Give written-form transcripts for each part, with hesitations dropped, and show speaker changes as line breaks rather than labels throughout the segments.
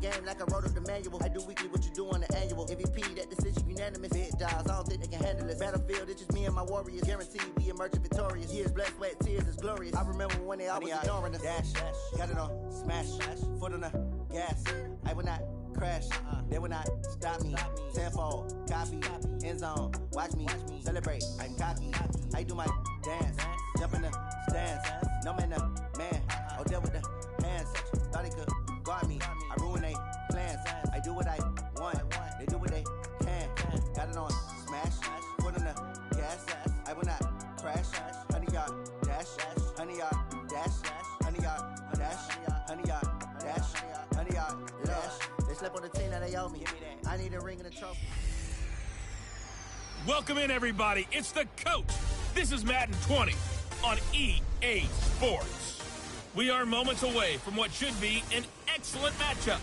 Game like I wrote up the manual. I do weekly what you do on the annual. MVP, that decision unanimous. Big dogs, I don't think they can handle this. Battlefield, it's just me and my warriors. Guaranteed we emerge victorious. Years, blood, sweat, tears is glorious. I remember when they always ignoring us. Dash, got it on, smash, foot on the gas. I will not crash, they will not stop me. Tenfold, copy, end zone, watch me celebrate. I'm cocky, I do my dance, jump in the stands. No man, man, oh deal with the hands. Thought he could guard me, I ruin they plans. I do what I want, they do what they can. Got it on, smash, foot on the gas. I will not crash, 100-yard dash, 100-yard dash, 100-yard dash, 100-yard dash, 100-yard dash. They slept on the team that they owe me. I need a ring and a trophy.
Welcome in, everybody. It's the coach. This is Madden 20 on EA Sports. We are moments away from what should be an excellent matchup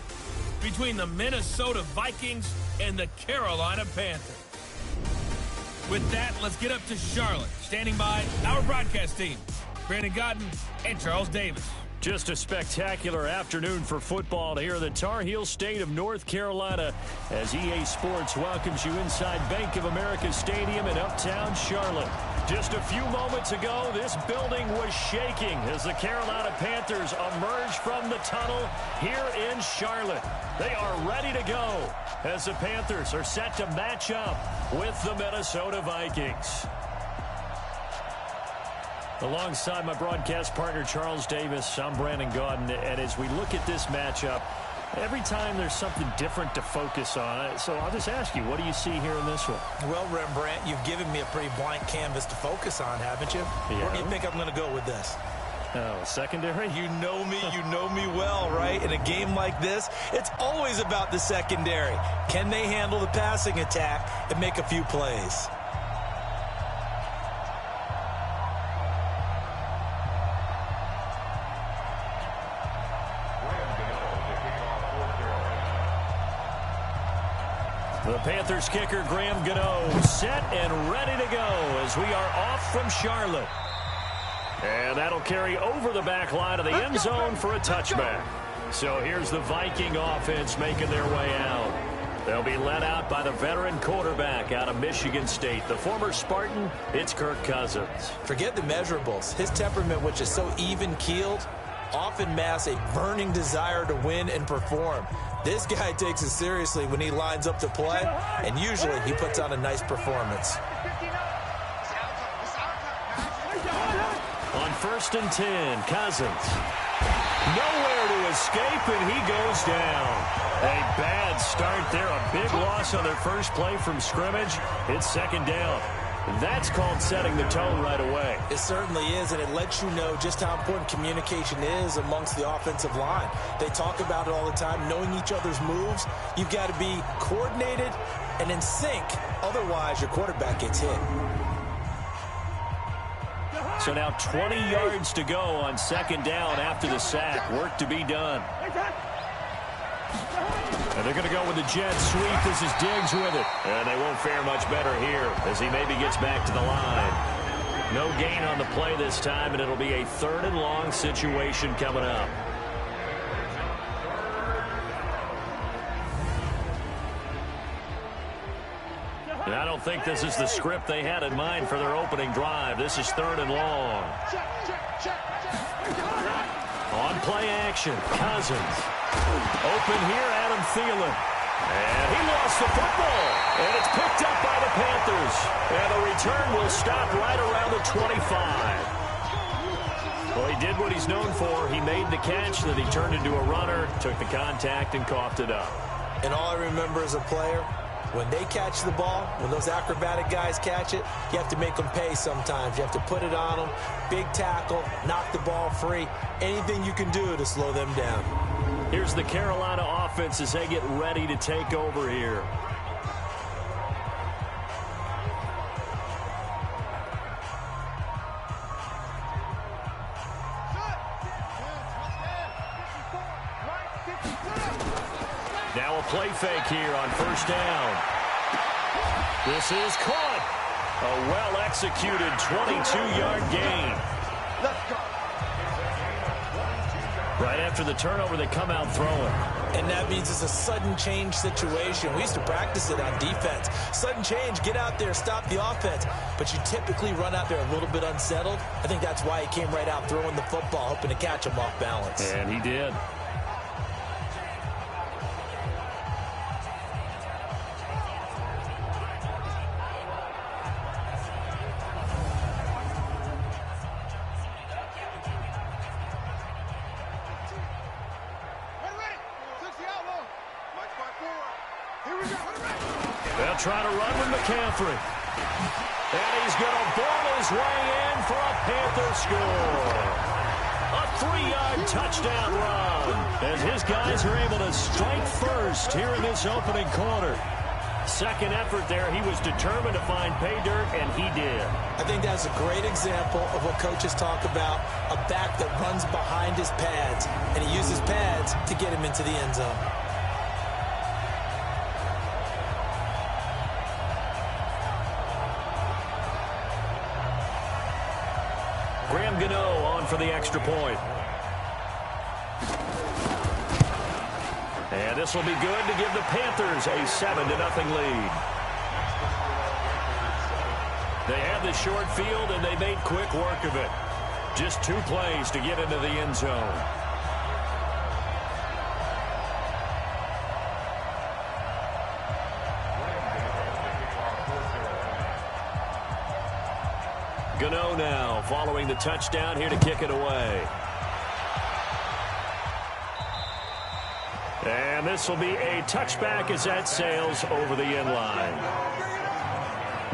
between the Minnesota Vikings and the Carolina Panthers. With that, let's get up to Charlotte. Standing by, our broadcast team, Brandon Godden and Charles Davis.
Just a spectacular afternoon for football here in the Tar Heel state of North Carolina as EA Sports welcomes you inside Bank of America Stadium in uptown Charlotte. Just a few moments ago, this building was shaking as the Carolina Panthers emerged from the tunnel here in Charlotte. They are ready to go as the Panthers are set to match up with the Minnesota Vikings. Alongside my broadcast partner, Charles Davis, I'm Brandon Godden, and as we look at this matchup, every time there's something different to focus on. So I'll just ask you, what do you see here in this one?
Well, Rembrandt, you've given me a pretty blank canvas to focus on, haven't you? Yeah. Where do you think I'm going to go with this?
Oh, secondary?
You know me well, right? In a game like this, it's always about the secondary. Can they handle the passing attack and make a few plays?
The Panthers kicker, Graham Gano, set and ready to go as we are off from Charlotte. And that'll carry over the back line of the end zone for a touchback. So here's the Viking offense making their way out. They'll be led out by the veteran quarterback out of Michigan State. The former Spartan, it's Kirk Cousins.
Forget the measurables. His temperament, which is so even-keeled, often masks a burning desire to win and perform. This guy takes it seriously when he lines up to play, and usually he puts on a nice performance.
On 1st and 10, Cousins. Nowhere to escape, and he goes down. A bad start there, a big loss on their first play from scrimmage. It's second down. That's called setting the tone right away.
It certainly is, and it lets you know just how important communication is amongst the offensive line. They talk about it all the time, knowing each other's moves. You've got to be coordinated and in sync. Otherwise, your quarterback gets hit.
So now 20 yards to go on second down after the sack. Work to be done. And they're going to go with the jet sweep. This is Diggs with it. And they won't fare much better here as he maybe gets back to the line. No gain on the play this time, and it'll be a 3rd and long situation coming up. And I don't think this is the script they had in mind for their opening drive. This is 3rd and long. On play action, Cousins. Open here, Adam Thielen. And he lost the football. And it's picked up by the Panthers. And the return will stop right around the 25. Well, he did what he's known for. He made the catch, then he turned into a runner, took the contact, and coughed it up.
And all I remember as a player, when they catch the ball, when those acrobatic guys catch it, you have to make them pay sometimes. You have to put it on them, big tackle, knock the ball free, anything you can do to slow them down.
Here's the Carolina offense as they get ready to take over here. Now a play fake here on 1st down. This is caught. A well-executed 22-yard gain. Right after the turnover, they come out throwing.
And that means it's a sudden change situation. We used to practice it on defense. Sudden change, get out there, stop the offense. But you typically run out there a little bit unsettled. I think that's why he came right out throwing the football, hoping to catch him off balance.
And he did. They'll try to run with McCaffrey. And he's going to ball his way in for a Panther score. A 3-yard touchdown run as his guys are able to strike first here in this opening quarter. Second effort there, he was determined to find pay dirt, and he did.
I think that's a great example of what coaches talk about, a back that runs behind his pads, and he uses pads to get him into the end zone.
Gano on for the extra point. And this will be good to give the Panthers a 7-0 lead. They had the short field, and they made quick work of it. Just 2 plays to get into the end zone. Gano now following the touchdown here to kick it away. And this will be a touchback as that sails over the end line.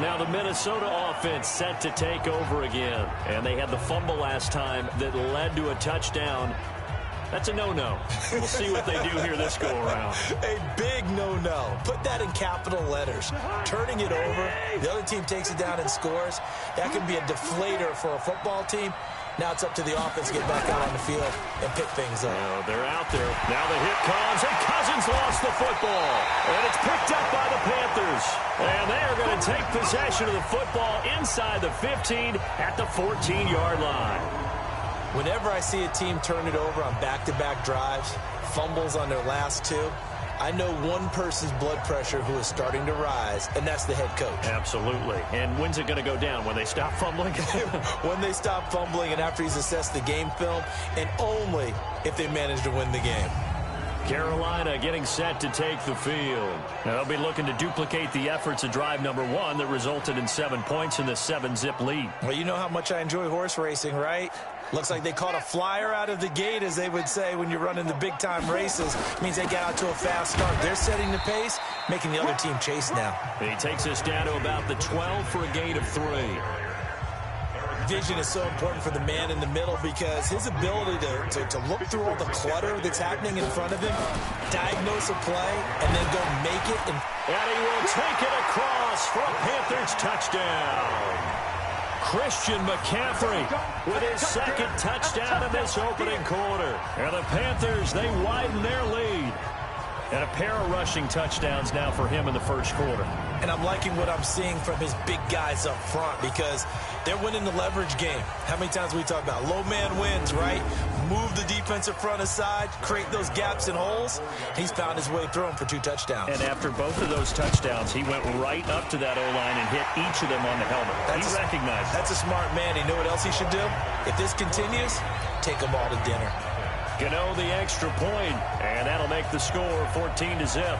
Now the Minnesota offense set to take over again. And they had the fumble last time that led to a touchdown. That's a no-no. We'll see what they do here this go-around.
A big no-no. Put that in capital letters. Turning it over, the other team takes it down and scores. That can be a deflator for a football team. Now it's up to the offense to get back out on the field and pick things up.
They're out there. Now the hit comes, and Cousins lost the football. And it's picked up by the Panthers. And they are going to take possession of the football inside the 15 at the 14-yard line.
Whenever I see a team turn it over on back-to-back drives, fumbles on their last 2, I know one person's blood pressure who is starting to rise, and that's the head coach.
Absolutely. And when's it going to go down? When they stop fumbling?
When they stop fumbling and after he's assessed the game film, and only if they manage to win the game.
Carolina getting set to take the field. Now they'll be looking to duplicate the efforts of drive number 1 that resulted in 7 points in the 7-zip lead.
Well, you know how much I enjoy horse racing, right? Looks like they caught a flyer out of the gate, as they would say when you're running the big-time races. It means they got out to a fast start. They're setting the pace, making the other team chase now.
And he takes us down to about the 12 for a gain of 3.
Vision is so important for the man in the middle because his ability to look through all the clutter that's happening in front of him, diagnose a play, and then go make it. And
he will take it across for a Panthers touchdown. Christian McCaffrey with his second touchdown in this opening quarter. And the Panthers, they widen their lead. And a pair of rushing touchdowns now for him in the first quarter.
And I'm liking what I'm seeing from his big guys up front because they're winning the leverage game. How many times we talk about low man wins, right? Move the defensive front aside, create those gaps and holes. He's found his way through them for 2 touchdowns.
And after both of those touchdowns, he went right up to that O-line and hit each of them on the helmet. He recognized it.
That's a smart man. You know what else he should do? If this continues, take them all to dinner.
Gano the extra point, and that'll make the score 14-0.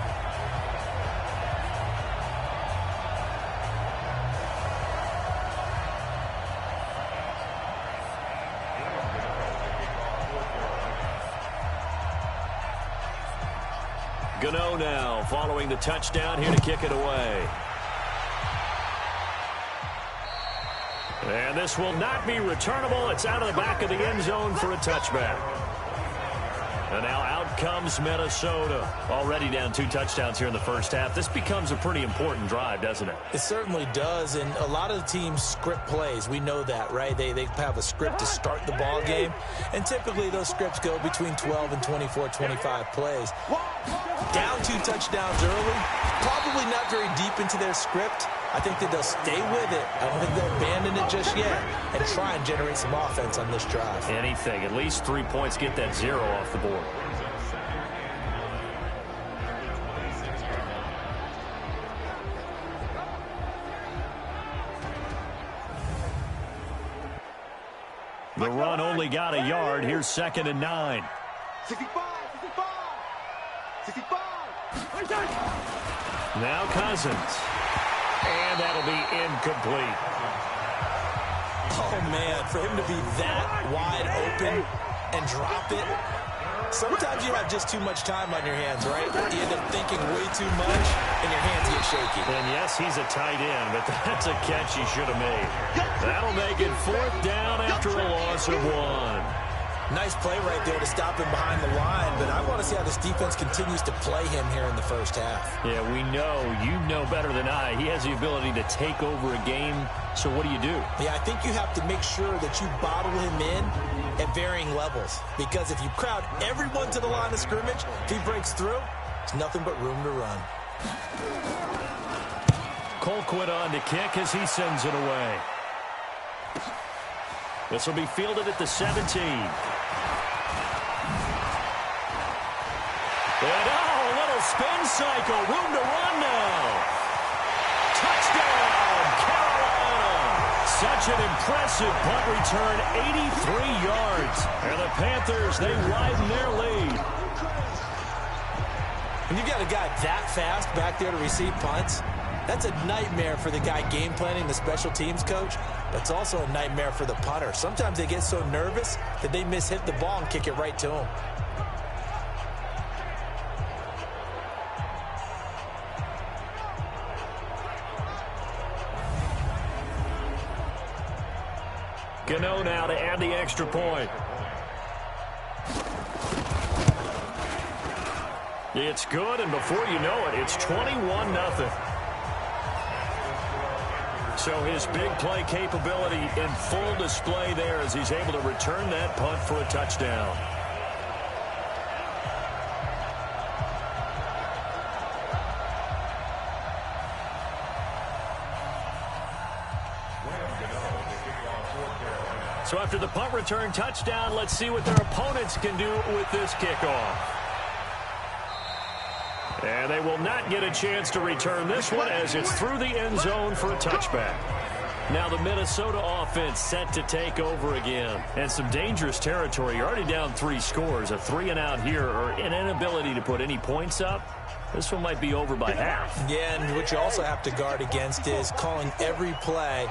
Gano now following the touchdown here to kick it away. And this will not be returnable. It's out of the back of the end zone for a touchback. And now out comes Minnesota. Already down 2 touchdowns here in the first half. This becomes a pretty important drive, doesn't it?
It certainly does, and a lot of the teams script plays. We know that, right? They have a script to start the ball game, and typically those scripts go between 12 and 24, 25 plays. Down 2 touchdowns early, probably not very deep into their script, I think that they'll stay with it. I don't think they'll abandon it just yet and try and generate some offense on this drive.
Anything. At least 3 points, get that 0 off the board. The run only got a yard. Here's 2nd and 9.
65.
Now Cousins. And that'll be incomplete.
Oh, man, for him to be that wide open and drop it. Sometimes you have just too much time on your hands, right? You end up thinking way too much, and your hands get shaky.
And yes, he's a tight end, but that's a catch he should have made. That'll make it 4th down after a loss of 1.
Nice play right there to stop him behind the line, but I want to see how this defense continues to play him here in the first half.
Yeah, we know. You know better than I. He has the ability to take over a game, so what do you do?
Yeah, I think you have to make sure that you bottle him in at varying levels, because if you crowd everyone to the line of scrimmage, if he breaks through, there's nothing but room to run.
Colquitt on to kick as he sends it away. This will be fielded at the 17. And a little spin cycle. Room to run now. Touchdown, Carolina. Such an impressive punt return, 83 yards. And the Panthers, they widen their lead.
When you got a guy that fast back there to receive punts, that's a nightmare for the guy game planning, the special teams coach. But it's also a nightmare for the punter. Sometimes they get so nervous that they hit the ball and kick it right to him.
Gano now to add the extra point. It's good, and before you know it, it's 21-0. So his big play capability in full display there as he's able to return that punt for a touchdown. So after the punt return touchdown, let's see what their opponents can do with this kickoff. And they will not get a chance to return this one as it's through the end zone for a touchback. Now the Minnesota offense set to take over again. And some dangerous territory. You're already down 3 scores. A 3-and-out here or an inability to put any points up. This one might be over by half.
Yeah, and what you also have to guard against is calling every play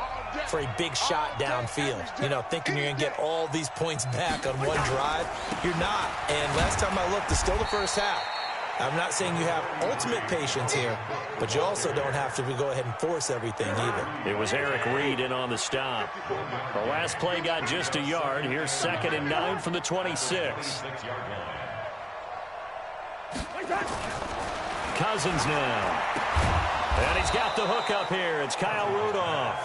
for a big shot downfield. You know, thinking you're going to get all these points back on one drive. You're not. And last time I looked, it's still the first half. I'm not saying you have ultimate patience here, but you also don't have to go ahead and force everything either.
It was Eric Reed in on the stop. The last play got just a yard. Here's 2nd and 9 from the 26. Cousins now. And he's got the hook up here. It's Kyle Rudolph.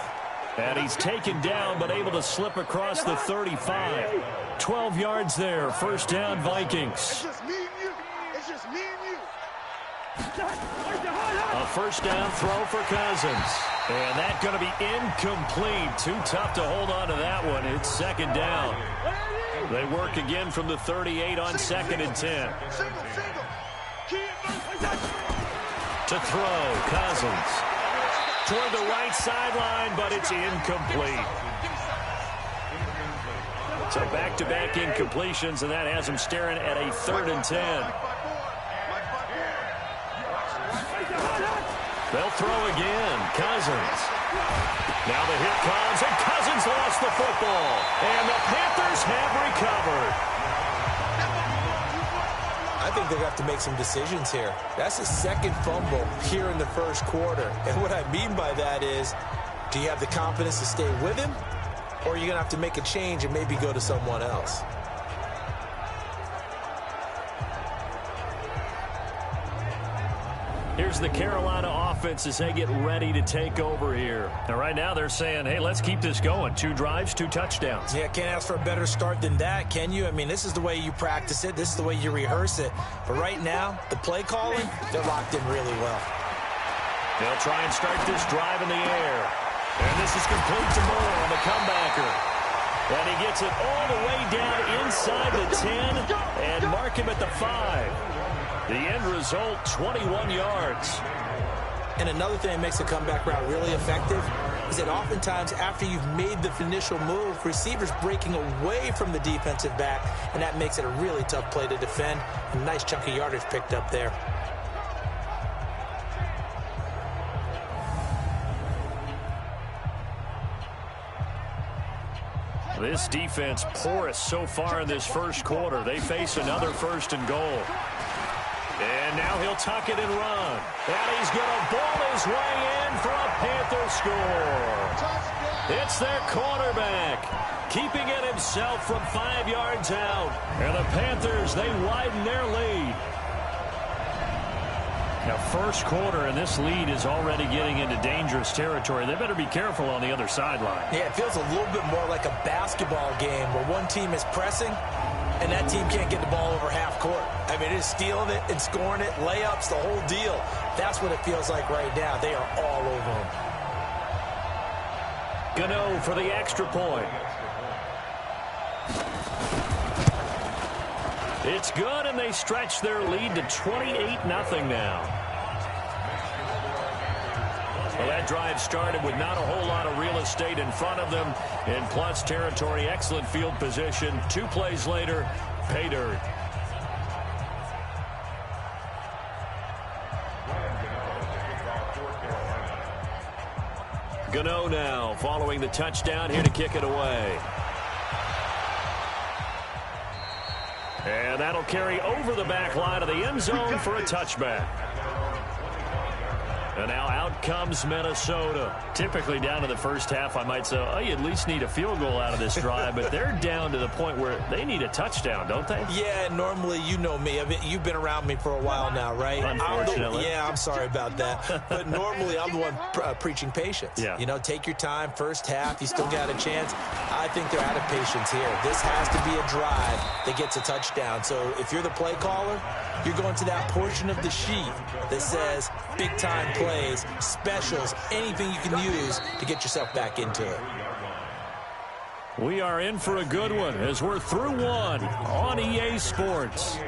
And he's taken down but able to slip across the 35. 12 yards there. First down, Vikings. A first down throw for Cousins. And that's going to be incomplete. Too tough to hold on to that one. It's 2nd down. They work again from the 38 on 2nd and 10. To throw, Cousins. Toward the right sideline, but it's incomplete. So back-to-back incompletions, and that has him staring at a 3rd and 10. They'll throw again. Cousins. Now the hit comes, and Cousins lost the football. And the Panthers have recovered.
I think they're going to have to make some decisions here. That's his 2nd fumble here in the first quarter. And what I mean by that is, do you have the confidence to stay with him? Or are you going to have to make a change and maybe go to someone else?
Here's the Carolina offense as they get ready to take over here. And right now they're saying, hey, let's keep this going. 2 drives, 2 touchdowns.
Yeah, can't ask for a better start than that, can you? I mean, this is the way you practice it. This is the way you rehearse it. But right now, the play calling, they're locked in really well.
They'll try and start this drive in the air. And this is complete to Moore on the comebacker. And he gets it all the way down inside the 10 and mark him at the 5. The end result, 21 yards.
And another thing that makes the comeback route really effective is that oftentimes after you've made the initial move, receivers breaking away from the defensive back, and that makes it a really tough play to defend. A nice chunk of yardage picked up there.
This defense porous so far in this first quarter. They face another 1st and goal. And now he'll tuck it and run. And he's going to ball his way in for a Panther score. It's their quarterback, keeping it himself from 5 yards out. And the Panthers, they widen their lead. Now, first quarter, and this lead is already getting into dangerous territory. They better be careful on the other sideline.
Yeah, it feels a little bit more like a basketball game where one team is pressing and that team can't get the ball over half court. I mean, it is stealing it and scoring it, layups, the whole deal. That's what it feels like right now. They are all over them.
Gano for the extra point. It's good, and they stretch their lead to 28-0 now. Well, that drive started with not a whole lot of real estate in front of them. In plus territory, excellent field position. 2 plays later, pay dirt. Gano now following the touchdown here to kick it away. And that'll carry over the back line of the end zone for a touchback. And now out comes Minnesota. Typically down to the first half, I might say, oh, you at least need a field goal out of this drive. But they're down to the point where they need a touchdown, don't they?
Yeah, normally, you know me. I mean, you've been around me for a while now, right?
Unfortunately.
I'm sorry about that. But normally, I'm the one preaching patience.
Yeah.
You know, take your time. First half, you still got a chance. I think they're out of patience here. This has to be a drive that gets a touchdown. So if you're the play caller, you're going to that portion of the sheet that says big-time plays, specials, anything you can use to get yourself back into it.
We are in for a good one as we're through one on EA Sports.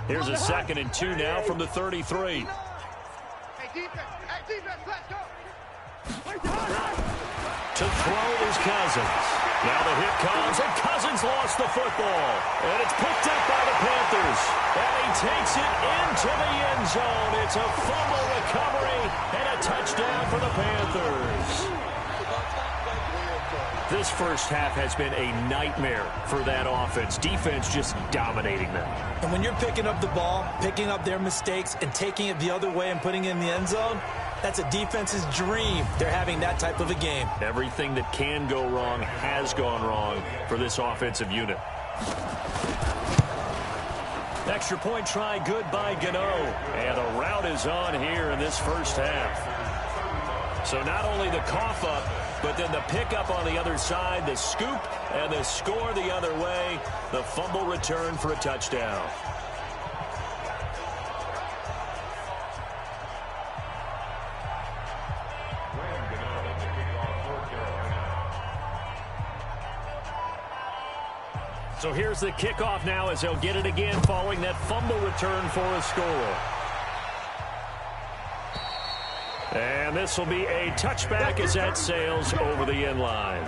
Here's a 2nd and 2 now from the 33. To throw is Cousins. Now the hit comes, and Cousins lost the football. And it's picked up by the Panthers. And he takes it into the end zone. It's a fumble recovery and a touchdown for the Panthers. This first half has been a nightmare for that offense. Defense just dominating them.
And when you're picking up the ball, picking up their mistakes, and taking it the other way and putting it in the end zone, that's a defense's dream. They're having that type of a game.
Everything that can go wrong has gone wrong for this offensive unit. Extra point try, good by Gano. And the route is on here in this first half. So not only the cough up, but then the pickup on the other side, the scoop, and the score the other way. The fumble return for a touchdown. So here's the kickoff now as they'll get it again following that fumble return for a score. And this will be a touchback as that sails over the end line.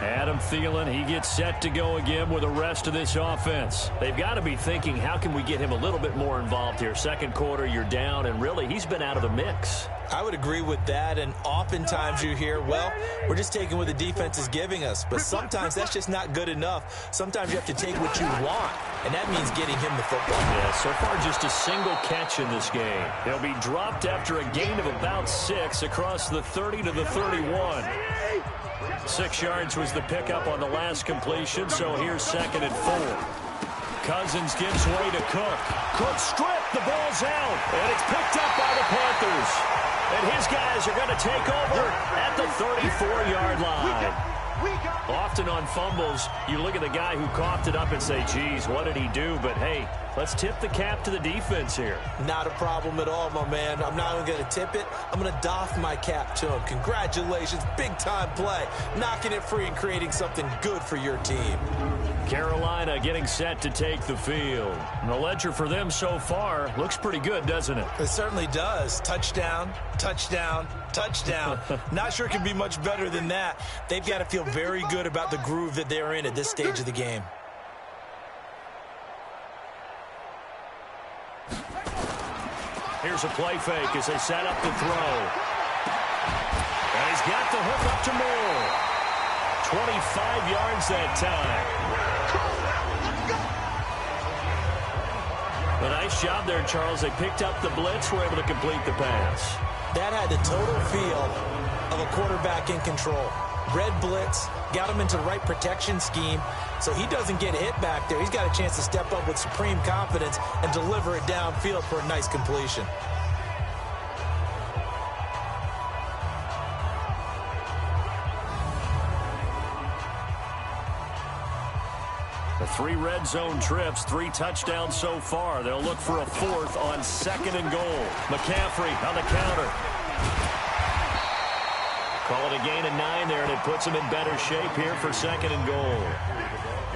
Adam Thielen, he gets set to go again with the rest of this offense. They've got to be thinking, how can we get him a little bit more involved here? Second quarter, you're down, and really, he's been out of the mix.
I would agree with that, and oftentimes you hear, well, we're just taking what the defense is giving us, but sometimes that's just not good enough. Sometimes you have to take what you want, and that means getting him the football.
Yeah, so far just a single catch in this game. He'll be dropped after a gain of about 6 across the 30 to the 31. 6 yards was the pickup on the last completion, so here's 2nd and 4. Cousins gives way to Cook. Cook stripped, the ball's out, and it's picked up by the Panthers. And his guys are going to take over at the 34-yard line. Often on fumbles, you look at the guy who coughed it up and say, geez, what did he do? But, hey, let's tip the cap to the defense here.
Not a problem at all, my man. I'm not even going to tip it. I'm going to doff my cap to him. Congratulations. Big-time play. Knocking it free and creating something good for your team.
Carolina getting set to take the field. And the ledger for them so far looks pretty good, doesn't it?
It certainly does. Touchdown, touchdown, touchdown. Not sure it can be much better than that. They've got to feel very good about the groove that they're in at this stage of the game.
Here's a play fake as they set up the throw. And he's got the hook up to Moore. 25 yards that time. A nice job there, Charles. They picked up the blitz, were able to complete the pass.
That had the total feel of a quarterback in control. Red blitz, got him into the right protection scheme, so he doesn't get hit back there. He's got a chance to step up with supreme confidence and deliver it downfield for a nice completion.
The 3 red zone trips, 3 touchdowns so far. They'll look for a 4th on 2nd and goal. McCaffrey on the counter. Call it a gain of 9 there, and it puts him in better shape here for 2nd and goal.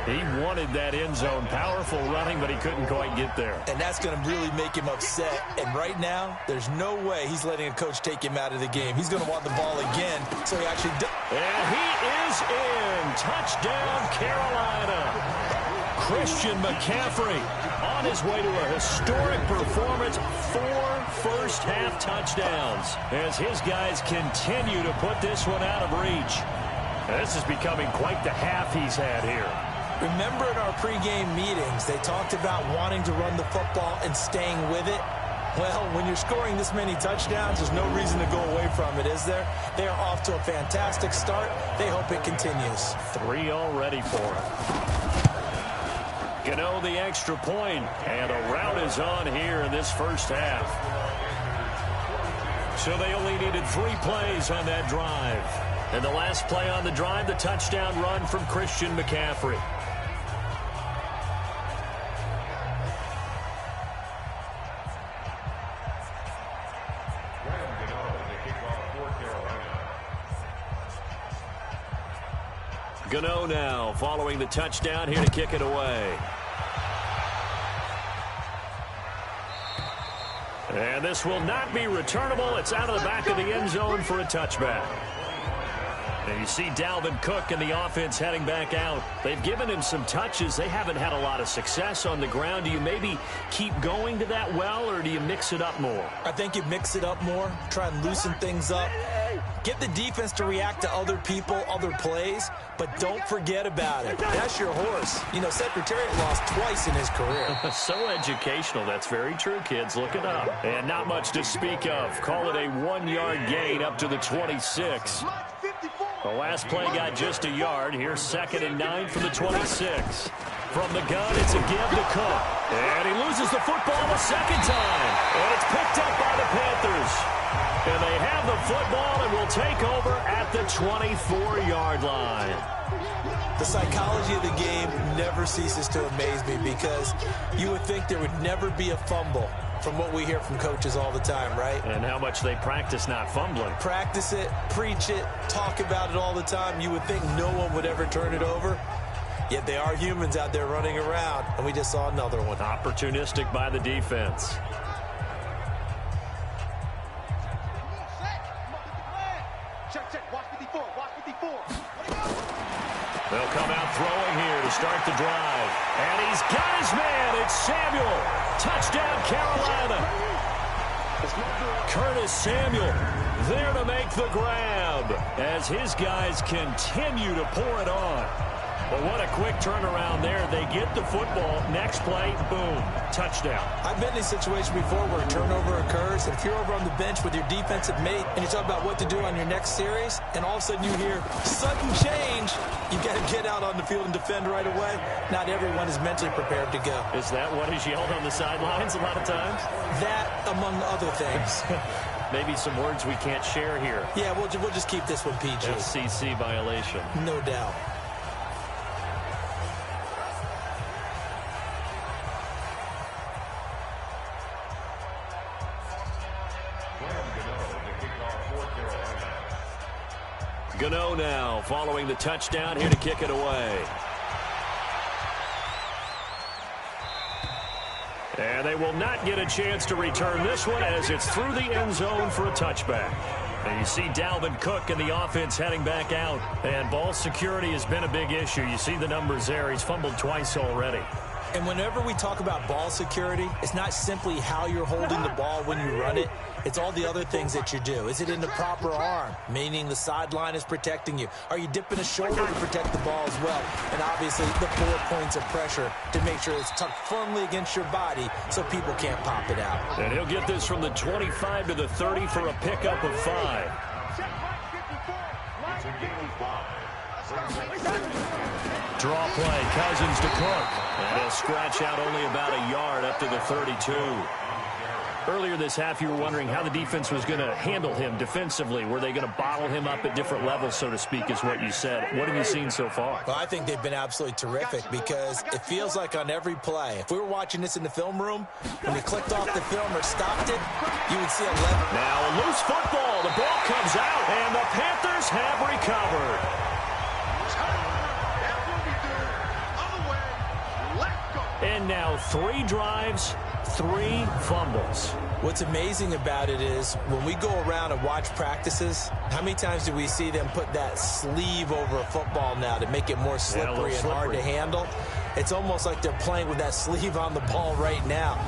He wanted that end zone. Powerful running, but he couldn't quite get there.
And that's going to really make him upset. And right now, there's no way he's letting a coach take him out of the game. He's going to want the ball again, so he actually does.
And he is in. Touchdown, Carolina. Christian McCaffrey on his way to a historic performance. 4 first-half touchdowns as his guys continue to put this one out of reach. This is becoming quite the half he's had here.
Remember in our pregame meetings, they talked about wanting to run the football and staying with it. Well, when you're scoring this many touchdowns, there's no reason to go away from it, is there? They are off to a fantastic start. They hope it continues.
3 already for him. Gano the extra point, and a rout is on here in this first half. So they only needed 3 plays on that drive. And the last play on the drive, the touchdown run from Christian McCaffrey. Gano now following the touchdown here to kick it away. And this will not be returnable. It's out of the back of the end zone for a touchback. And you see Dalvin Cook and the offense heading back out. They've given him some touches. They haven't had a lot of success on the ground. Do you maybe keep going to that well, or do you mix it up more?
I think you mix it up more, try and loosen things up. Get the defense to react to other people, other plays, but don't forget about it. That's your horse. You know, Secretariat lost twice in his career.
So educational. That's very true, kids. Look it up. And not much to speak of. Call it a 1-yard gain up to the 26. The last play got just a yard. Here's 2nd and 9 from the 26. From the gun, it's a give to Cook. And he loses the football a second time. And it's picked up by the Panthers. And they have the football and will take over at the 24-yard line.
The psychology of the game never ceases to amaze me, because you would think there would never be a fumble from what we hear from coaches all the time, right?
And how much they practice not fumbling.
Practice it, preach it, talk about it all the time. You would think no one would ever turn it over. Yet they are humans out there running around, and we just saw another one.
Opportunistic by the defense. They'll come out throwing here to start the drive. And he's got his man. It's Samuel. Touchdown, Carolina. Curtis Samuel there to make the grab as his guys continue to pour it on. But what a quick turnaround there. They get the football. Next play, boom, touchdown.
I've been in a situation before where a turnover occurs, and if you're over on the bench with your defensive mate and you talk about what to do on your next series, and all of a sudden you hear sudden change, you got to get out on the field and defend right away. Not everyone is mentally prepared to go.
Is that what is yelled on the sidelines a lot of times?
That, among other things.
maybe some words we can't share here.
Yeah, we'll just keep this one PG.
FCC violation.
No doubt.
Gano now following the touchdown here to kick it away. And they will not get a chance to return this one as it's through the end zone for a touchback. And you see Dalvin Cook and the offense heading back out. And ball security has been a big issue. You see the numbers there. He's fumbled twice already.
And whenever we talk about ball security, it's not simply how you're holding the ball when you run it. It's all the other things that you do. Is it in the proper arm, meaning the sideline is protecting you? Are you dipping a shoulder to protect the ball as well? And obviously the 4 points of pressure to make sure it's tucked firmly against your body so people can't pop it out.
And he'll get this from the 25 to the 30 for a pickup of 5. Draw play, Cousins to Cook. And he'll scratch out only about a yard up to the 32. Earlier this half, you were wondering how the defense was going to handle him defensively. Were they going to bottle him up at different levels, so to speak, is what you said. What have you seen so far?
Well, I think they've been absolutely terrific because it feels like on every play, if we were watching this in the film room, when they clicked off the film or stopped it, you would see a left.
Now a loose football. The ball comes out, and the Panthers have recovered. And now 3 drives, 3 fumbles.
What's amazing about it is when we go around and watch practices, how many times do we see them put that sleeve over a football now to make it more slippery and hard to handle? It's almost like they're playing with that sleeve on the ball right now.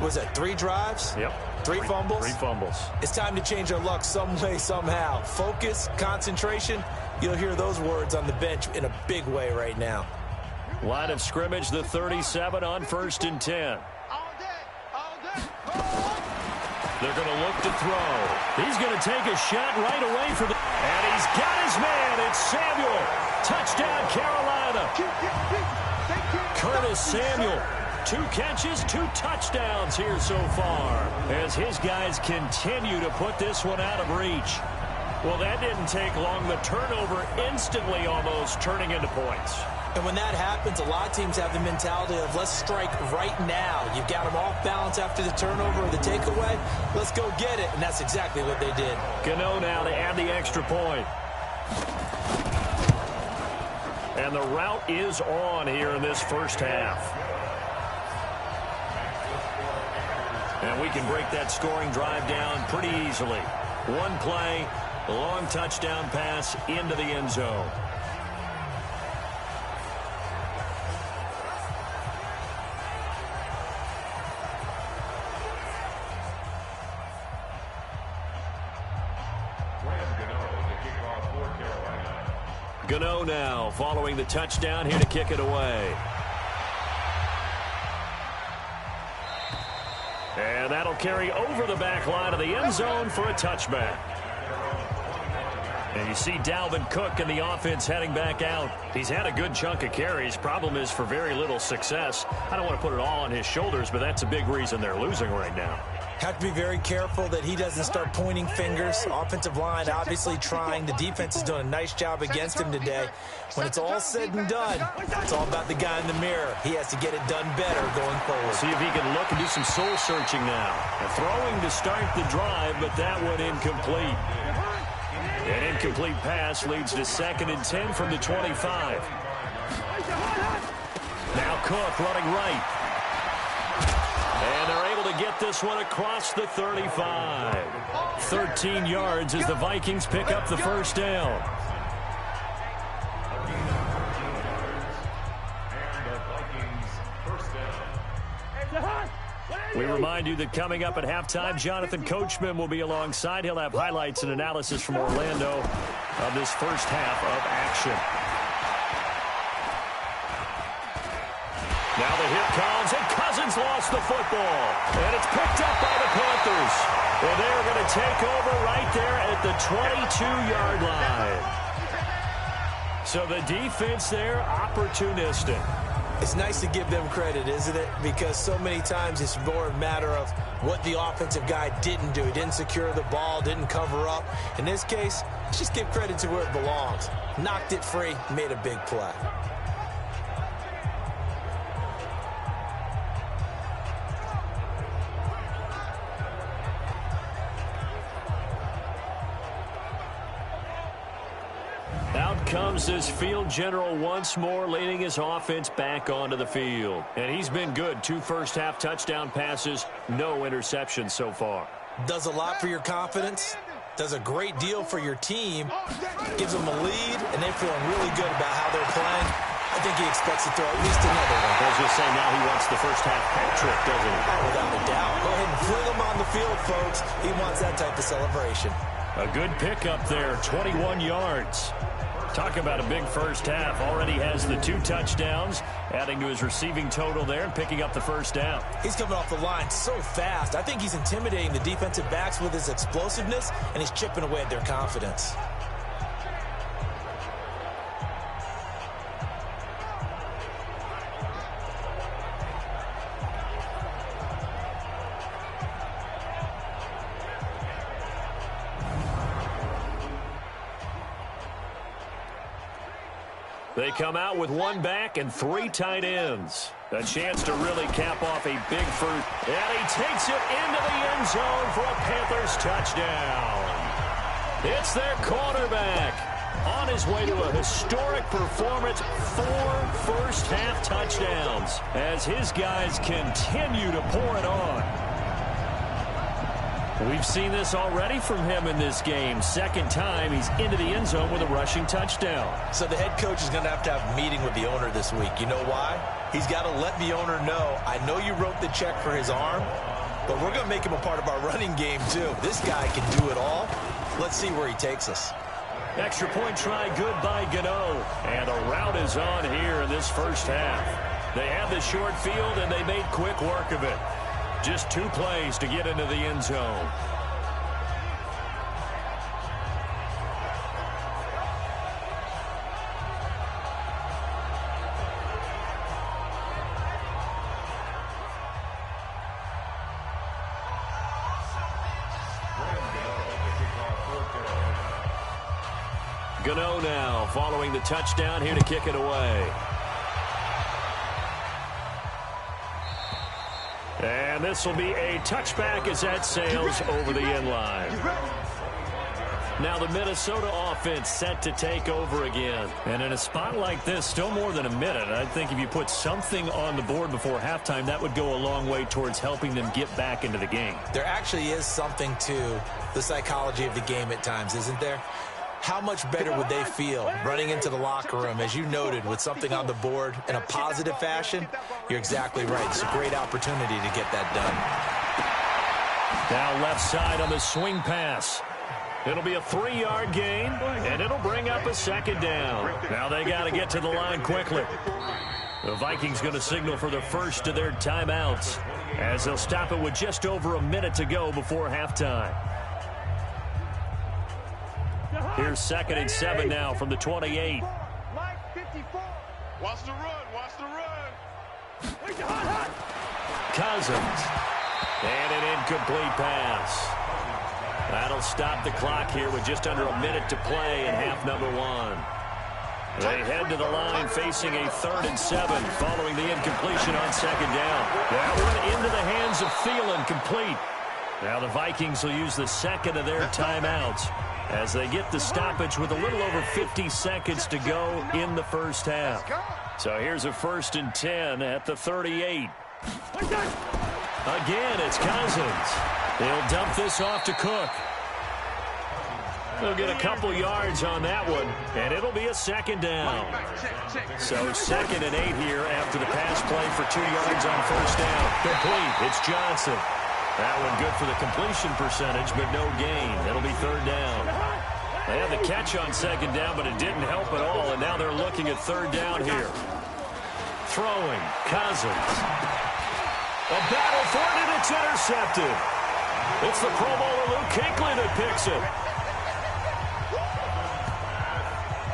Was it 3 drives?
Yep.
3 fumbles?
3 fumbles.
It's time to change our luck some way, somehow. Focus, concentration, you'll hear those words on the bench in a big way right now.
Line of scrimmage, the 37 on 1st and 10. They're going to look to throw. He's going to take a shot right away for the... And he's got his man. It's Samuel. Touchdown, Carolina. Curtis Samuel. 2 catches, 2 touchdowns here so far as his guys continue to put this one out of reach. Well, that didn't take long. The turnover instantly almost turning into points.
And when that happens, a lot of teams have the mentality of let's strike right now. You've got them off balance after the turnover or the takeaway. Let's go get it. And that's exactly what they did.
Gano now to add the extra point. And the route is on here in this first half. And we can break that scoring drive down pretty easily. 1 play, a long touchdown pass into the end zone. Gano now following the touchdown here to kick it away. And that'll carry over the back line of the end zone for a touchback. And you see Dalvin Cook and the offense heading back out. He's had a good chunk of carries. Problem is for very little success. I don't want to put it all on his shoulders, but that's a big reason they're losing right now.
Have to be very careful that he doesn't start pointing fingers. Offensive line obviously trying. The defense is doing a nice job against him today. When it's all said and done, it's all about the guy in the mirror. He has to get it done better going forward.
See if he can look and do some soul searching now. And throwing to start the drive, but that one incomplete. An incomplete pass leads to 2nd and 10 from the 25. Now Cook running right. And they're able to get this one across the 35. 13 yards as the Vikings pick up the first down. We remind you that coming up at halftime, Jonathan Coachman will be alongside. He'll have highlights and analysis from Orlando of this first half of action. Now the hit comes, and Cousins lost the football. And it's picked up by the Panthers. And they're going to take over right there at the 22-yard line. So the defense there, opportunistic.
It's nice to give them credit, isn't it? Because so many times it's more a matter of what the offensive guy didn't do. He didn't secure the ball, didn't cover up. In this case, let's just give credit to where it belongs. Knocked it free, made a big play.
Out comes this field general once more, leading his offense back onto the field. And he's been good. 2 first-half touchdown passes, no interceptions so far.
Does a lot for your confidence. Does a great deal for your team. Gives them a lead, and they're feeling really good about how they're playing. I think he expects to throw at least another one.
I was just saying now he wants the first-half hat trick, doesn't he?
Oh, without a doubt. Go ahead and fling him on the field, folks. He wants that type of celebration.
A good pickup there, 21 yards. Talk about a big first half. Already has the 2 touchdowns, adding to his receiving total there and picking up the first down.
He's coming off the line so fast. I think he's intimidating the defensive backs with his explosiveness, and he's chipping away at their confidence.
They come out with 1 back and 3 tight ends. A chance to really cap off a big first. And he takes it into the end zone for a Panthers touchdown. It's their quarterback on his way to a historic performance. 4 first-half touchdowns as his guys continue to pour it on. We've seen this already from him in this game. Second time he's into the end zone with a rushing touchdown.
So the head coach is going to have a meeting with the owner this week. You know why? He's got to let the owner know, I know you wrote the check for his arm, but we're going to make him a part of our running game too. This guy can do it all. Let's see where he takes us.
Extra point try good by Gano. And a route is on here in this first half. They had the short field and they made quick work of it. Just 2 plays to get into the end zone. Gano now following the touchdown here to kick it away. And this will be a touchback as that sails over the end line. Now the Minnesota offense set to take over again. And in a spot like this, still more than a minute, I think if you put something on the board before halftime, that would go a long way towards helping them get back into the game.
There actually is something to the psychology of the game at times, isn't there? How much better would they feel running into the locker room, as you noted, with something on the board in a positive fashion? You're exactly right. It's a great opportunity to get that done.
Now left side on the swing pass. It'll be a 3-yard gain, and it'll bring up a second down. Now they got to get to the line quickly. The Vikings going to signal for the first of their timeouts as they'll stop it with just over a minute to go before halftime. Here's 2nd and 7 now from the 28.
Watch the run, watch the run.
Cousins. And an incomplete pass. That'll stop the clock here with just under a minute to play in half number 1. They head to the line facing a 3rd and 7 following the incompletion on 2nd down. That one into the hands of Thielen, complete. Now the Vikings will use the 2nd of their timeouts as they get the stoppage with a little over 50 seconds to go in the first half. So here's a 1st and 10 at the 38. Again, it's Cousins. He'll dump this off to Cook. They'll get a couple yards on that one, and it'll be a 2nd down. So 2nd and 8 here after the pass play for 2 yards on 1st down. Complete. It's Johnson. That one good for the completion percentage, but no gain. It'll be 3rd down. They had the catch on 2nd down, but it didn't help at all, and now they're looking at 3rd down here. Throwing, Cousins. A battle for it, and it's intercepted. It's the Pro Bowler Luke Kuechly that picks it.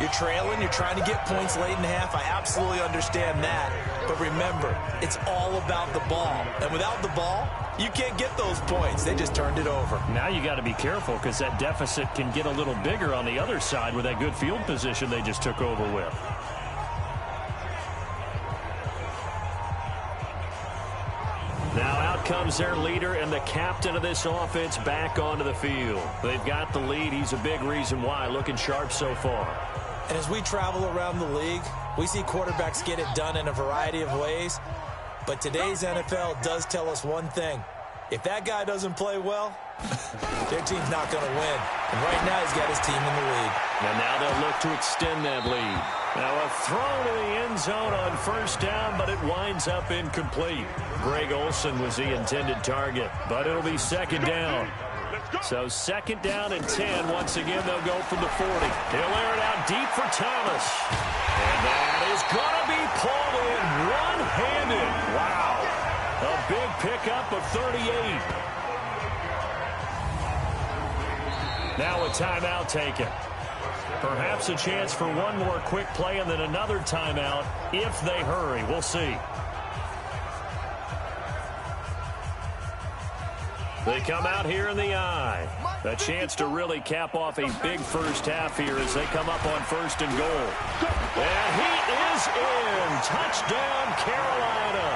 You're trailing, you're trying to get points late in the half. I absolutely understand that. But remember, it's all about the ball. And without the ball, you can't get those points. They just turned it over.
Now you got to be careful because that deficit can get a little bigger on the other side with that good field position they just took over with. Now out comes their leader and the captain of this offense back onto the field. They've got the lead. He's a big reason why. Looking sharp so far.
And as we travel around the league, we see quarterbacks get it done in a variety of ways. But today's NFL does tell us one thing. If that guy doesn't play well, their team's not going to win. And right now he's got his team in the lead.
And now they'll look to extend that lead. Now a throw to the end zone on first down, but it winds up incomplete. Greg Olsen was the intended target, but it'll be second down. So second down and 10. Once again, they'll go from the 40. He'll air it out deep for Thomas. And that is going to be pulled in one-handed. Wow. A big pickup of 38. Now a timeout taken. Perhaps a chance for one more quick play and then another timeout if they hurry. We'll see. They come out here in the eye. A chance to really cap off a big first half here as they come up on first and goal. And he is in. Touchdown, Carolina.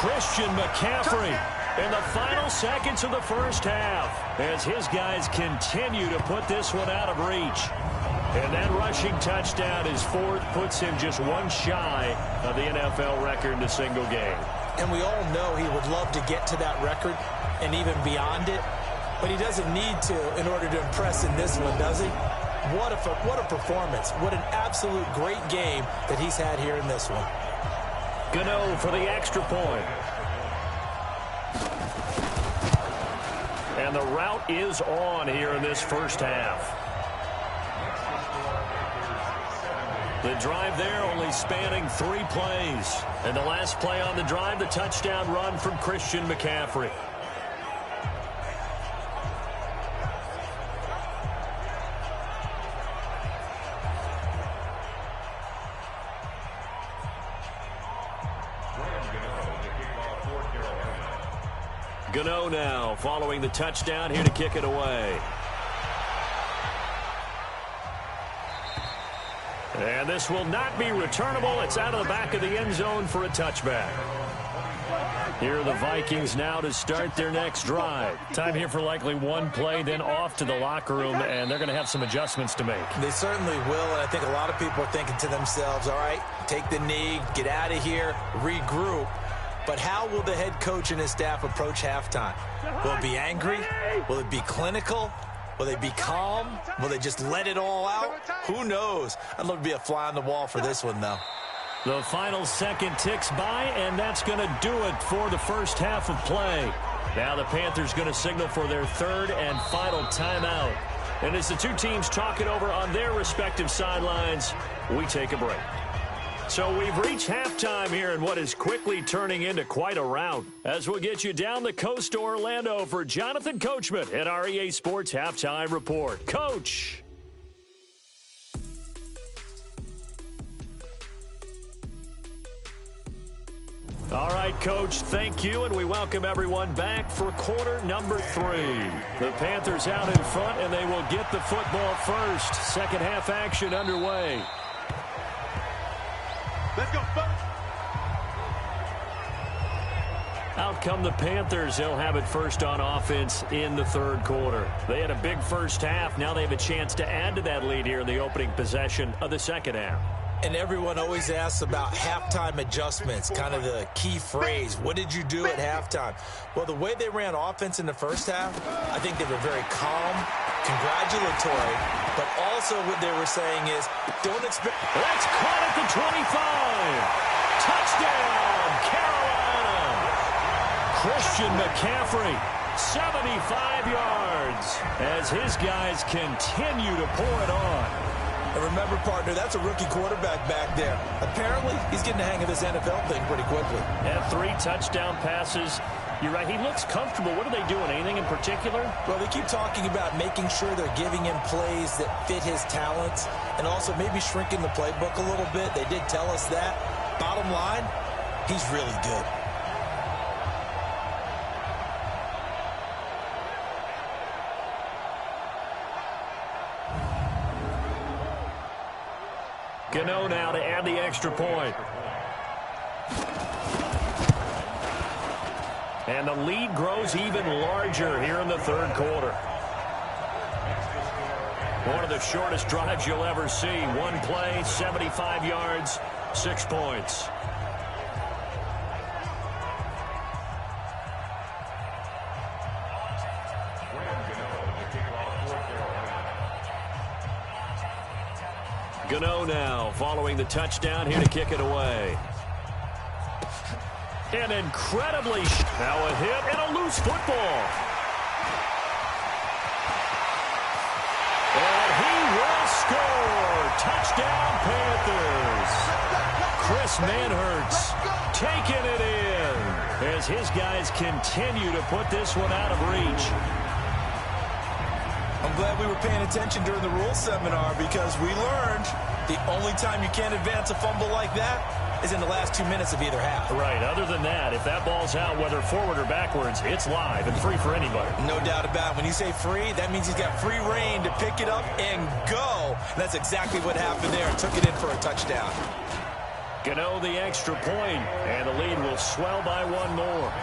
Christian McCaffrey in the final seconds of the first half as his guys continue to put this one out of reach. And that rushing touchdown, his fourth, puts him just one shy of the NFL record in a single game.
And we all know he would love to get to that record and even beyond it, but he doesn't need to in order to impress in this one, does he? What a performance. What an absolute great game that he's had here in this one.
Gano for the extra point. And the route is on here in this first half. The drive there only spanning 3 plays. And the last play on the drive, the touchdown run from Christian McCaffrey. Gano now following the touchdown here to kick it away. And this will not be returnable. It's out of the back of the end zone for a touchback. Here are the Vikings now to start their next drive. Time here for likely one play, then off to the locker room, and they're going to have some adjustments to make.
They certainly will, and I think a lot of people are thinking to themselves, all right, take the knee, get out of here, regroup. But how will the head coach and his staff approach halftime? Will it be angry? Will it be clinical? Will they be calm? Will they just let it all out? Who knows? I'd love to be a fly on the wall for this one, though.
The final second ticks by, and that's going to do it for the first half of play. Now the Panthers going to signal for their third and final timeout. And as the two teams talk it over on their respective sidelines, we take a break. So we've reached halftime here in what is quickly turning into quite a rout. As we'll get you down the coast to Orlando for Jonathan Coachman at our EA Sports Halftime Report. Coach. All right, Coach, thank you, and we welcome everyone back for quarter number 3. The Panthers out in front, and they will get the football first. Second half action underway.
Let's go, folks.
Out come the Panthers. They'll have it first on offense in the third quarter. They had a big first half. Now they have a chance to add to that lead here in the opening possession of the second half.
And everyone always asks about halftime adjustments, kind of the key phrase. What did you do at halftime? Well, the way they ran offense in the first half, I think they were very calm, congratulatory, but also what they were saying is, don't expect...
That's caught at the 25. Touchdown, Carolina. Christian McCaffrey, 75 yards, as his guys continue to pour it on.
And remember, partner, that's a rookie quarterback back there. Apparently, he's getting the hang of this NFL thing pretty quickly.
Had 3 touchdown passes You're right. He looks comfortable. What are they doing? Anything in particular?
Well, they keep talking about making sure they're giving him plays that fit his talents and also maybe shrinking the playbook a little bit. They did tell us that. Bottom line, he's really good.
Gano now to add the extra point. And the lead grows even larger here in the third quarter. One of the shortest drives you'll ever see. One play, 75 yards, 6 points. Gano now following the touchdown here to kick it away. An incredibly now a hit and a loose football. And he will score. Touchdown Panthers. Chris Manhertz taking it in as his guys continue to put this one out of reach.
I'm glad we were paying attention during the rules seminar because we learned the only time you can't advance a fumble like that is in the last 2 minutes of either half.
Right. Other than that, if that ball's out, whether forward or backwards, it's live and free for anybody.
No doubt about it. When you say free, that means he's got free reign to pick it up and go. And that's exactly what happened there. Took it in for a touchdown.
Gano the extra point, and the lead will swell by one more.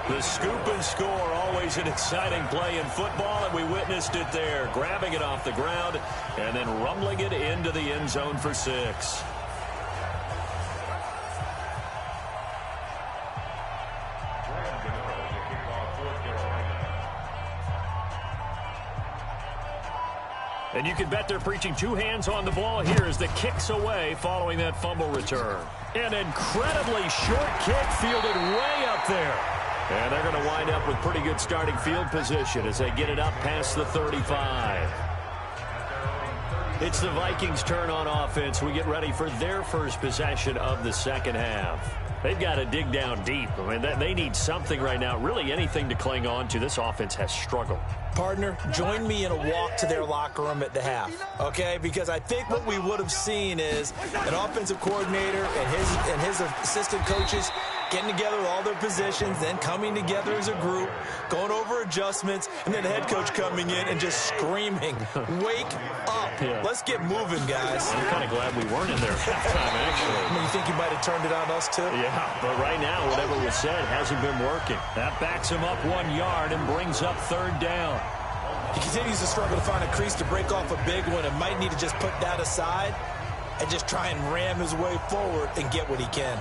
The scoop and score, always an exciting play in football, and we witnessed it there. Grabbing it off the ground and then rumbling it into the end zone for 6. And you can bet they're preaching 2 hands on the ball here as the kick's away following that fumble return. An incredibly short kick fielded way up there. And they're going to wind up with pretty good starting field position as they get it up past the 35. It's the Vikings' turn on offense. We get ready for their first possession of the second half. They've got to dig down deep. I mean, they need something right now, really anything to cling on to. This offense has struggled.
Partner, join me in a walk to their locker room at the half, okay? Because I think what we would have seen is an offensive coordinator and his assistant coaches getting together with all their positions, then coming together as a group, going over adjustments, and then the head coach coming in and just screaming, wake up. Yeah. Let's get moving, guys.
I'm kind of glad we weren't in there at halftime, actually.
I mean, you think you might have turned it on us, too?
Yeah, but right now, whatever was said hasn't been working. That backs him up 1 yard and brings up third down.
He continues to struggle to find a crease to break off a big one and might need to just put that aside and just try and ram his way forward and get what he can.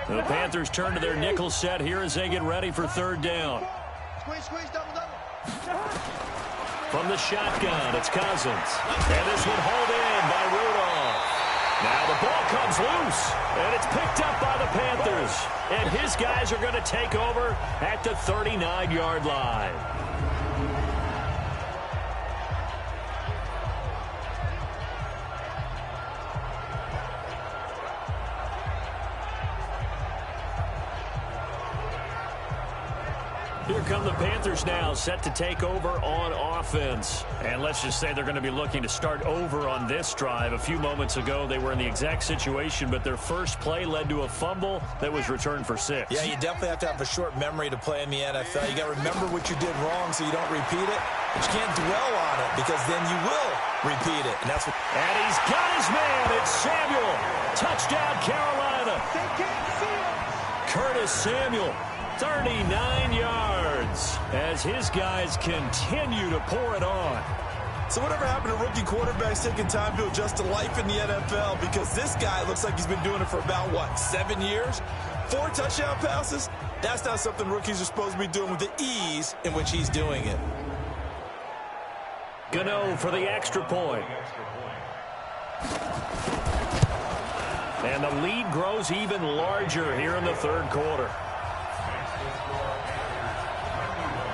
The Panthers turn to their nickel set here as they get ready for third down.
Squeeze, double.
From the shotgun, it's Cousins. And this one hauled in by Rudolph. Now the ball comes loose, and it's picked up by the Panthers. And his guys are going to take over at the 39-yard line. Here come the Panthers now, set to take over on offense. And let's just say they're going to be looking to start over on this drive. A few moments ago, they were in the exact situation, but their first play led to a fumble that was returned for 6.
Yeah, you definitely have to have a short memory to play in the NFL. You got to remember what you did wrong so you don't repeat it. But you can't dwell on it because then you will repeat it. And that's what.
And he's got his man. It's Samuel. Touchdown, Carolina.
They can't see him.
Curtis Samuel. 39 yards as his guys continue to pour it on.
So whatever happened to rookie quarterbacks taking time to adjust to life in the NFL? Because this guy looks like he's been doing it for about, 7 years? 4 touchdown passes? That's not something rookies are supposed to be doing with the ease in which he's doing it.
Gano for the extra point. And the lead grows even larger here in the third quarter.